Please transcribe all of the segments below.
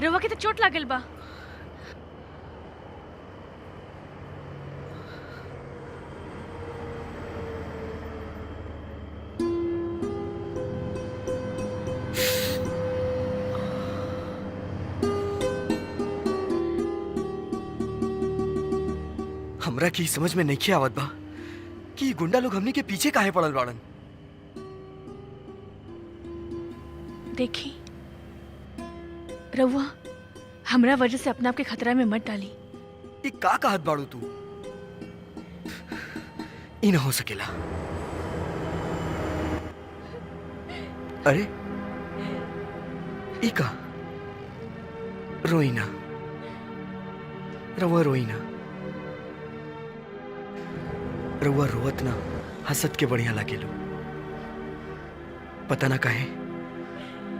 रवा के तो चोट लागल बा। हमरा की समझ में नहीं आवत बा कि गुंडा लोग हमनी के पीछे काहे पड़ल बाड़न। देखी रवा, हमरा वजह से अपना आपके खतरा में मत डाली। ये का कहत बाड़ू तू? ई ना हो सकेला। अरे ई का? रोईना रवा, रोईना रवा, रोवत ना हंसत के बढ़िया लागेलो। पता ना काहे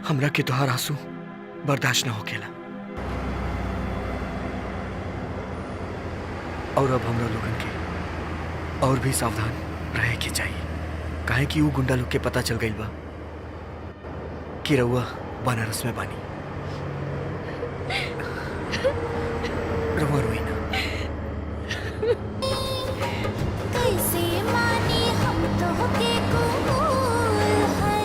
हमरा के तोहार आंसू बर्दाश्त ना होकेला। और अब हमरा लोगन के और भी सावधान रहे के चाहिए, काहे कि वो गुंडा लोग के पता चल गई बा कि रउआ बनारस में बानी। रउआ रोई ना। कैसे माने हम तो के कबूल है,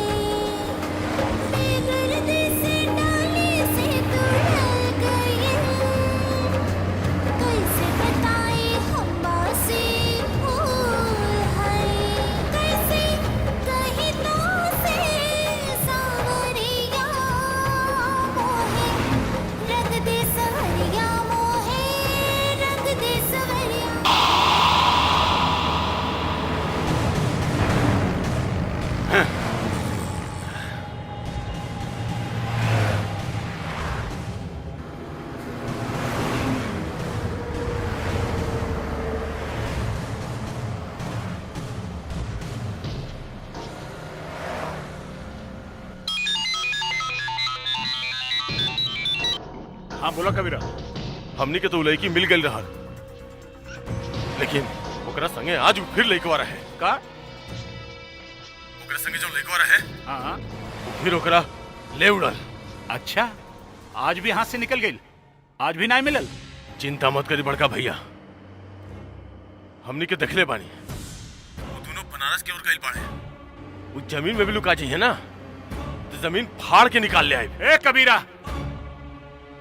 बेदर्द से डाले से तू ढल गई। कैसे बताए हम बासे भूल है, कैसे कहीं तो से सावरिया मोहे रंग दे सवरिया, मोहे रंग दे सवरिया। हाँ बोला कबीरा। हमनी के तो लड़की मिल गई रहा, लेकिन ओकरा संगे आज फिर लड़कवा रहे का। ओकरा संगे जो लड़कवा रहे, हाँ फिर ओकरा ले उड़ल। अच्छा, आज भी हाथ से निकल गई, आज भी नहीं मिलल। चिंता मत करी बड़का भैया, हमनी के देखले बानी वो दोनों बनारस की ओर गइल बाड़े। वो जमीन में भी लुका चाहिए ना, तो जमीन फाड़ के निकाल ले आए। ए कबीरा,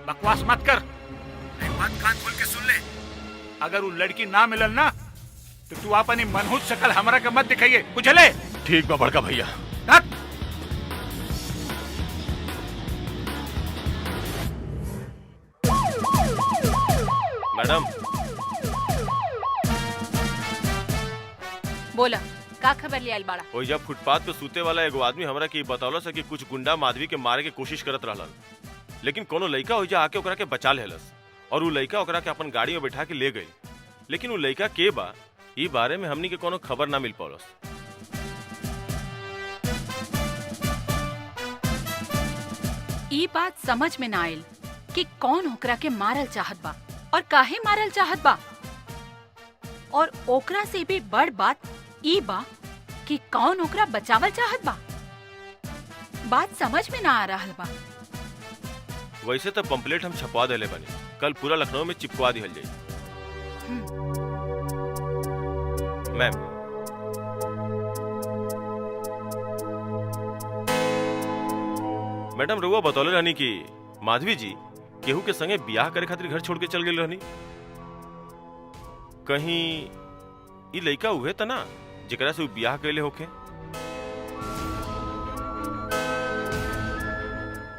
बकवास मत कर। एक बात कान खोल के सुन ले, अगर वो लड़की ना मिलल ना तो तू अपनी मनहूस शकल हमरा के मत दिखाइए, बुझले? ठीक बा बड़का भैया। हट। मैडम, बोला का खबर ले आइल बाड़ा? ओई जब फुटपाथ पे सूते वाला एगो आदमी हमरा के बतौला से कि कुछ गुंडा माधवी के मारे के कोशिश करत रहलन, लेकिन कोनो लड़का ओइजा आके ओकरा के बचा लेलस और वो लड़का ओकरा के अपन गाड़ी में बैठा के ले गई। लेकिन वो लड़का के बा ई बारे में हमनी के कोनो खबर ना मिल पौलस। ई बात समझ में ना आइल कि कौन ओकरा के मारल चाहत बा और काहे मारल चाहत बा, और ओकरा से भी बड़ बात ई बा कि कौन ओकरा बचावल चाहत बा। बात समझ में ना आ रहल बा। वैसे तो पंपलेट हम छपवा देले बनी, कल पूरा लखनऊ में चिपकवा दिहल जाई। मैम, मैडम रउआ बतौले रहनी कि माधवी जी केहू के संगे बियाह करे खातिर घर छोड़ के चल गई रहनी। कहीं ई लड़का उहे त ना जेकरा से बियाह कैले होखे?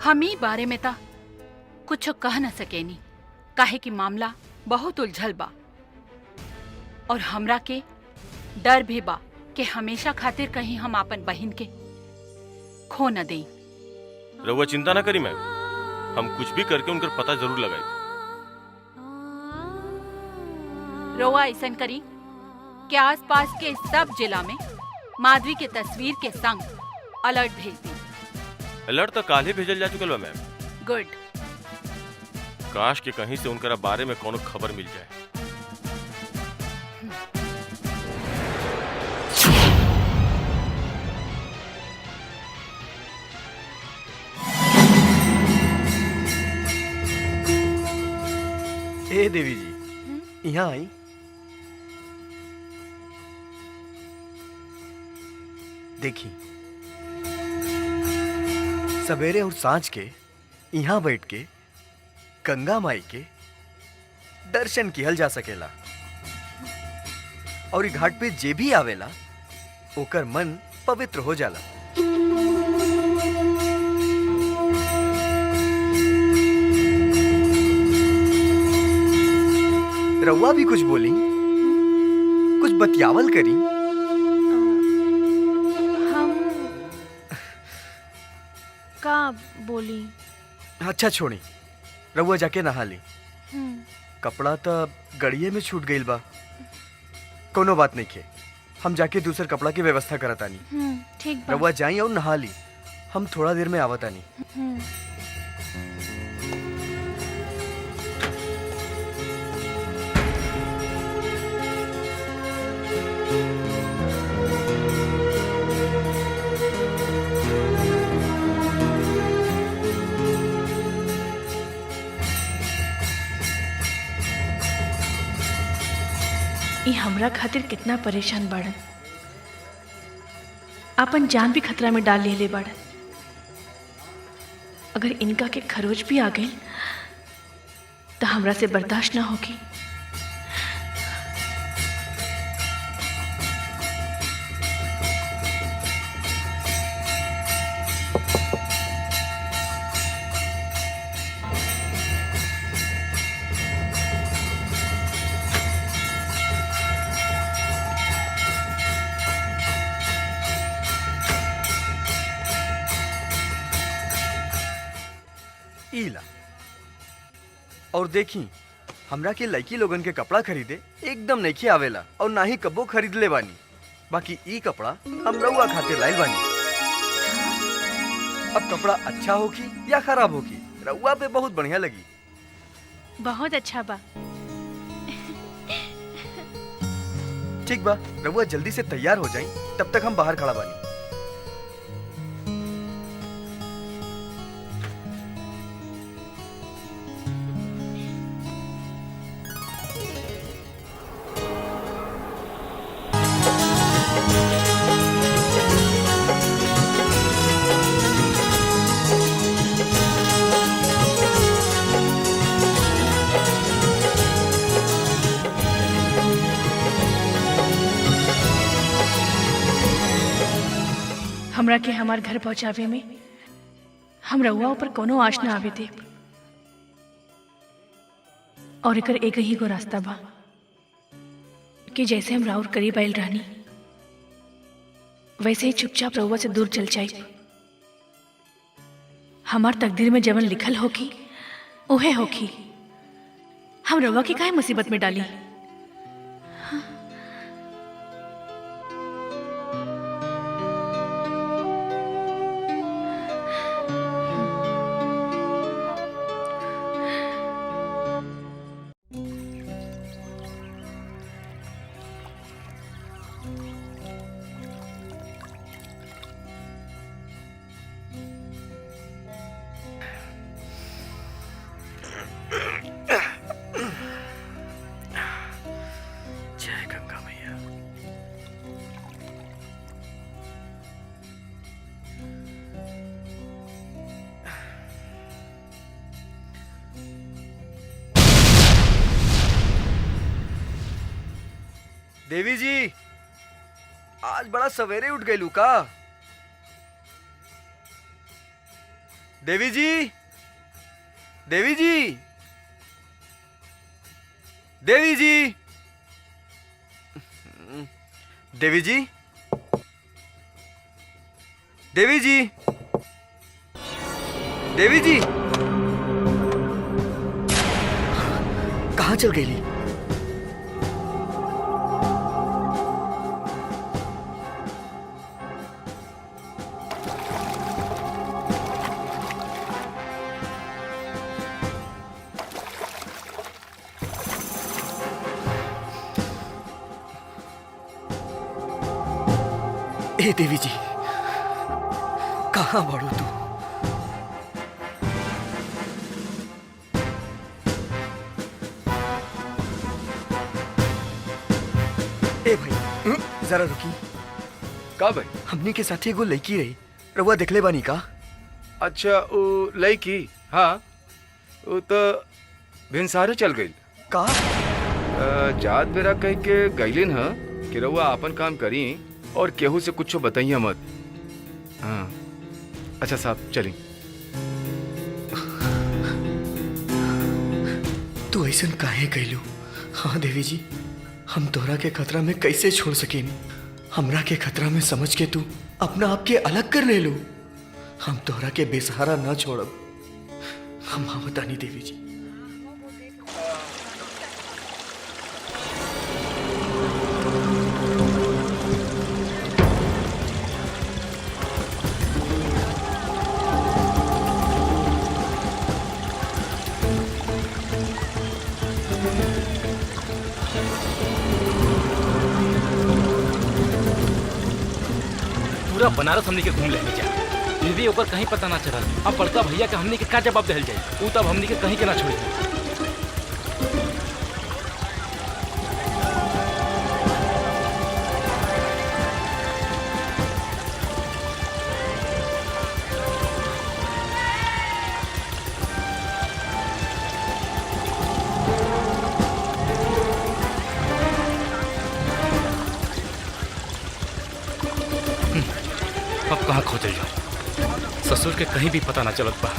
हम ई बारे में ता कुछ कह न सकेनी, काहे कि मामला बहुत उलझल बा और हमरा के डर भी बा कि हमेशा खातिर कहीं हम अपन बहन के खो न दें। रउआ चिंता ना करी मैम, हम कुछ भी करके उनकर पता जरूर लगाई। रोआ ऐसन करी कि आसपास के सब जिला में माधवी के तस्वीर के संग अलर्ट भेज दी। अलर्ट तो काल ही भेजल जा चुकल बा मैम। गुड। काश के कहीं से उनकर बारे में कोनो खबर मिल जाए। ए देवी जी, यहाँ आई। देखी, सवेरे और सांझ के यहाँ बैठ के गंगा माई के दर्शन किहल जा सकेला और ई घाट पे जे भी आवेला ओकर मन पवित्र हो जाला। रउआ भी कुछ बोली, कुछ बतियावल करी। हम का बोली? अच्छा छोड़ी, रउआ जाके नहा ली। कपड़ा तो गड़िए में छूट गईल बा। कोनो बात नहीं के, हम जाके दूसर कपड़ा की व्यवस्था करतानी। ठीक बा। रउआ जाई और नहा ली, हम थोड़ा देर में आवतानी। ई हमरा खातिर कितना परेशान बाड़न, अपन जान भी खतरा में डाल लेले बाड़न। अगर इनका के खरोच भी आ गई तो हमरा से बर्दाश्त ना होगी। ईला और देखी, हमरा के लड़की लोगन के कपड़ा खरीदे एकदम नहीं आवेला और ना ही कबो खरीद ले बानी। बाकी ई कपड़ा हम रउआ खातिर लाइल बानी। अब कपड़ा अच्छा होगी या खराब होगी, रउआ पे बहुत बढ़िया लगी। बहुत अच्छा बा। ठीक बा, रउआ जल्दी से तैयार हो जाई, तब तक हम बाहर खड़ा बानी। हमरा के हमार घर पहुंचावे में हम रउआ ऊपर कोनो आश ना आवे दे। और एकर एक ही गो रास्ता बा कि जैसे हम राउर करीब आइल रहनी वैसे ही चुपचाप रउआ से दूर चल जाए। हमार तकदीर में जवन लिखल होगी उहे होगी। हम रउआ के काहे मुसीबत में डाली। जय गंगा मैया। देवी जी, आज बड़ा सवेरे उठ गई का? देवी जी, देवी जी, देवी जी, देवी जी, देवी जी, देवी जी, कहाँ चल गई? ए देवी जी, कहाँ बढ़ू तू? ए भाई जरा रुकी। का भाई? हमनी के साथ एगो लड़की रही, रउआ देखले बानी का? अच्छा वो लड़की, हाँ वो तो भिनसारे चल गई। का? जात बेरा कह के गईलिन ह कि रउआ आपन काम करी और केहू से कुछ बताइए मत। हाँ अच्छा साहब चली। तू ऐसा काहे कहलू? हाँ देवी जी, हम तोहरा के खतरा में कैसे छोड़ सकेनी? हमरा के खतरा में समझ के तू अपना आप के अलग कर ले लो। हम तोहरा के बेसहारा ना छोड़ब। हम बतानी देवी जी। पूरा बनारस हमनी के घूम लेने जा, फिर भी ओकर कहीं पता ना चलल। अब बड़का भैया के हमनी के का जवाब देल जाए? ऊ तब हमनी के कहीं के ना छोड़ी। अब कहाँ खोजल जाओ? ससुर के कहीं भी पता ना चलत बा।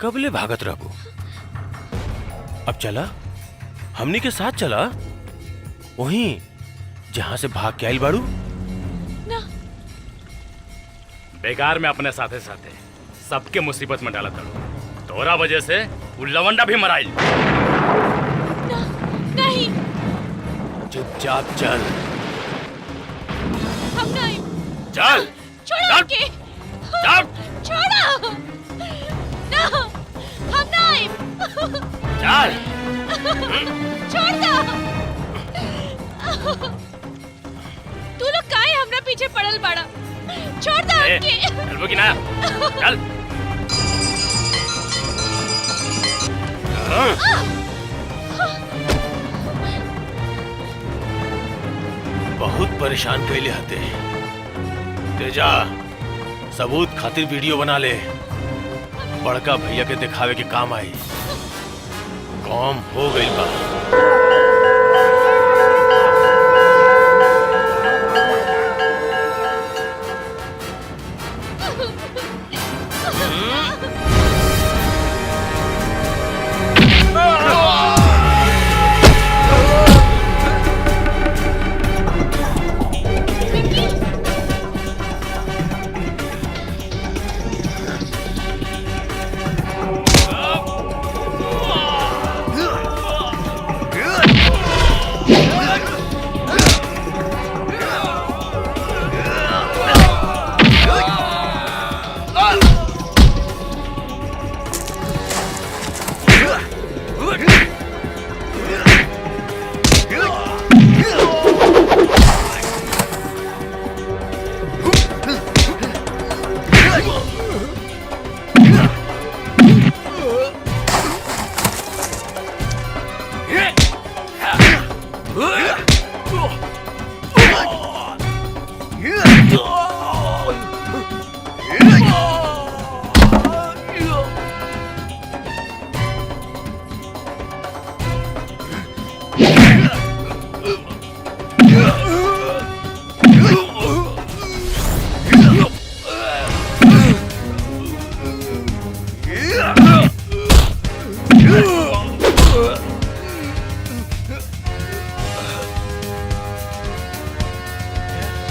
कबले भागत रहबो? अब चला, हमनी के साथ चला, वहीं जहां से भाग के आइल बाड़ू। बेकार में अपने साथे साथे सबके मुसीबत में डाला था। तोरा वजह से वो लवंडा भी मराइल। नहीं, चुपचाप चल। हम नहीं। चल छोड़ो के। चल छोड़ो। ना, हम नहीं। चल छोड़ दो। तू लोग काहे हमरा पीछे पड़ल बाड़ा? छोड़ दो ए, हमके। चल कि ना चल बहुत परेशान कैले हते। तेजा सबूत खातिर वीडियो बना ले, बड़का भैया के दिखावे के काम आई। काम हो गई बा।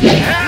Yeah!